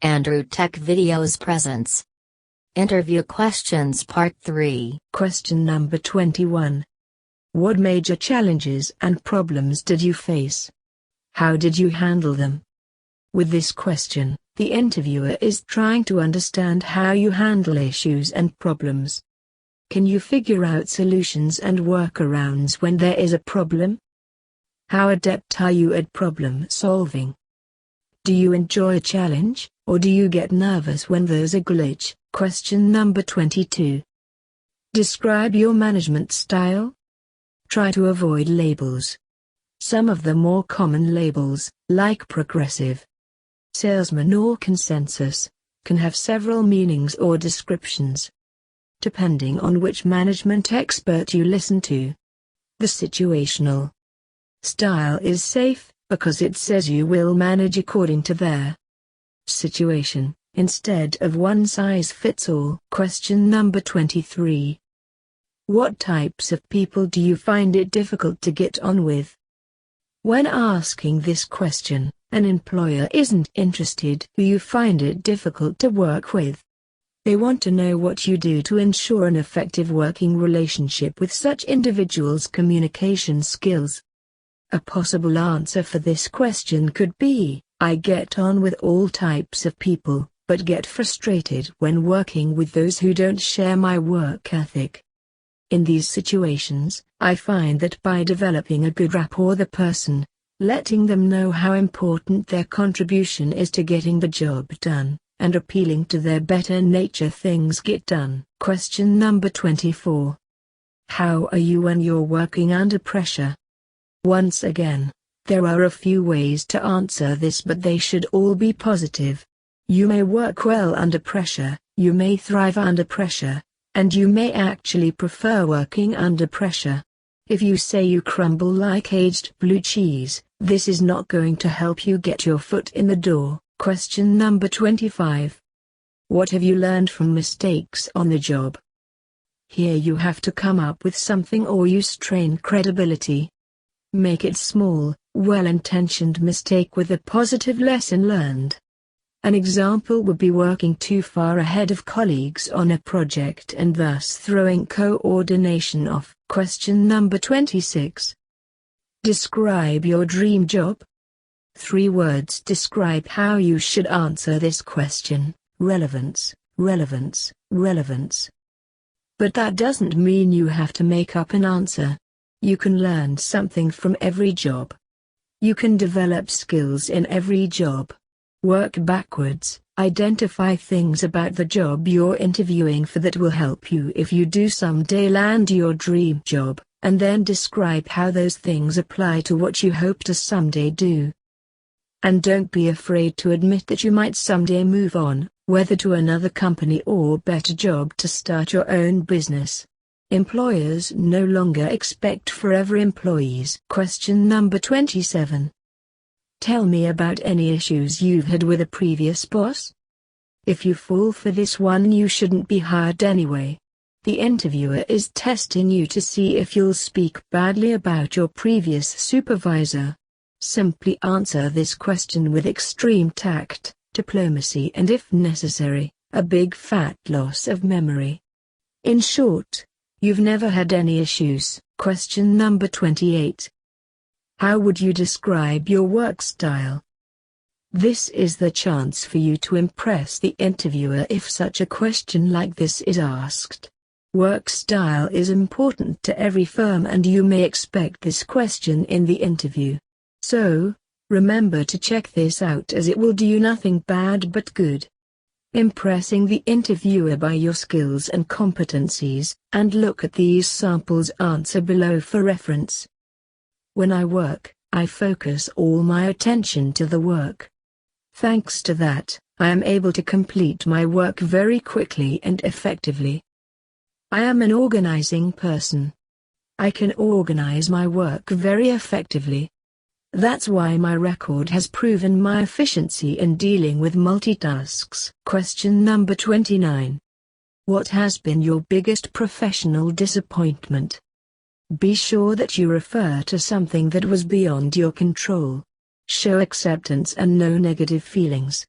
Andrew Tech Videos presents Interview Questions Part 3. Question number 21. What major challenges and problems did you face? How did you handle them? With this question, the interviewer is trying to understand how you handle issues and problems. Can you figure out solutions and workarounds when there is a problem? How adept are you at problem solving? Do you enjoy a challenge, or do you get nervous when there's a glitch? Question number 22. Describe your management style. Try to avoid labels. Some of the more common labels, like progressive, salesman or consensus, can have several meanings or descriptions, depending on which management expert you listen to. The situational style is safe, because it says you will manage according to their situation, instead of one size fits all. Question number 23. What types of people do you find it difficult to get on with? When asking this question, an employer isn't interested who you find it difficult to work with. They want to know what you do to ensure an effective working relationship with such individuals' communication skills. A possible answer for this question could be, I get on with all types of people, but get frustrated when working with those who don't share my work ethic. In these situations, I find that by developing a good rapport with the person, letting them know how important their contribution is to getting the job done, and appealing to their better nature, things get done. Question number 24. How are you when you're working under pressure? Once again, there are a few ways to answer this, but they should all be positive. You may work well under pressure, you may thrive under pressure, and you may actually prefer working under pressure. If you say you crumble like aged blue cheese, this is not going to help you get your foot in the door. Question number 25. What have you learned from mistakes on the job? Here you have to come up with something or you strain credibility. Make it small, well-intentioned mistake with a positive lesson learned. An example would be working too far ahead of colleagues on a project and thus throwing coordination off. Question number 26. Describe your dream job. 3 words describe how you should answer this question: relevance, relevance, relevance. But that doesn't mean you have to make up an answer. You can learn something from every job. You can develop skills in every job. Work backwards, identify things about the job you're interviewing for that will help you if you do someday land your dream job, and then describe how those things apply to what you hope to someday do. And don't be afraid to admit that you might someday move on, whether to another company or better job to start your own business. Employers no longer expect forever employees. Question number 27. Tell me about any issues you've had with a previous boss. If you fall for this one, you shouldn't be hired anyway. The interviewer is testing you to see if you'll speak badly about your previous supervisor. Simply answer this question with extreme tact, diplomacy, and if necessary, a big fat loss of memory. In short, you've never had any issues. Question number 28. How would you describe your work style? This is the chance for you to impress the interviewer if such a question like this is asked. Work style is important to every firm and you may expect this question in the interview. So, remember to check this out, as it will do you nothing bad but good. Impressing the interviewer by your skills and competencies, and look at these samples answer below for reference. When I work, I focus all my attention to the work. Thanks to that, I am able to complete my work very quickly and effectively. I am an organizing person. I can organize my work very effectively. That's why my record has proven my efficiency in dealing with multitasks. Question number 29. What has been your biggest professional disappointment? Be sure that you refer to something that was beyond your control. Show acceptance and no negative feelings.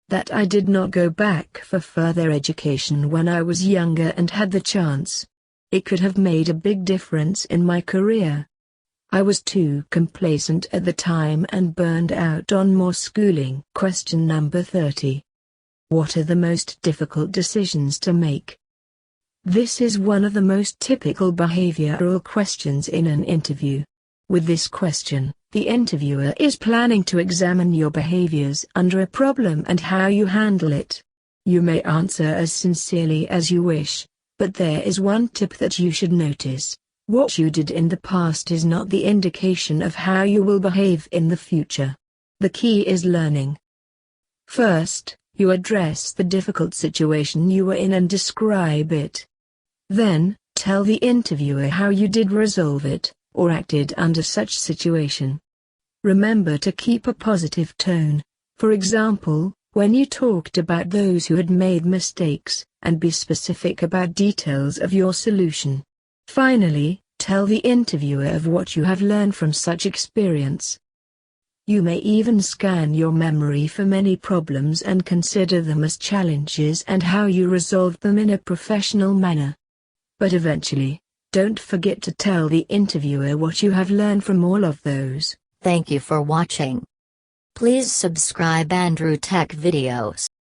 That I did not go back for further education when I was younger and had the chance. It could have made a big difference in my career. I was too complacent at the time and burned out on more schooling. Question number 30. What are the most difficult decisions to make? This is one of the most typical behavioral questions in an interview. With this question, the interviewer is planning to examine your behaviors under a problem and how you handle it. You may answer as sincerely as you wish, but there is one tip that you should notice. What you did in the past is not the indication of how you will behave in the future. The key is learning. First, you address the difficult situation you were in and describe it. Then, tell the interviewer how you did resolve it, or acted under such situation. Remember to keep a positive tone, for example, when you talked about those who had made mistakes, and be specific about details of your solution. Finally, tell the interviewer of what you have learned from such experience. You may even scan your memory for many problems and consider them as challenges and how you resolved them in a professional manner. But eventually, don't forget to tell the interviewer what you have learned from all of those. Thank you for watching. Please subscribe Andrew Tech Videos.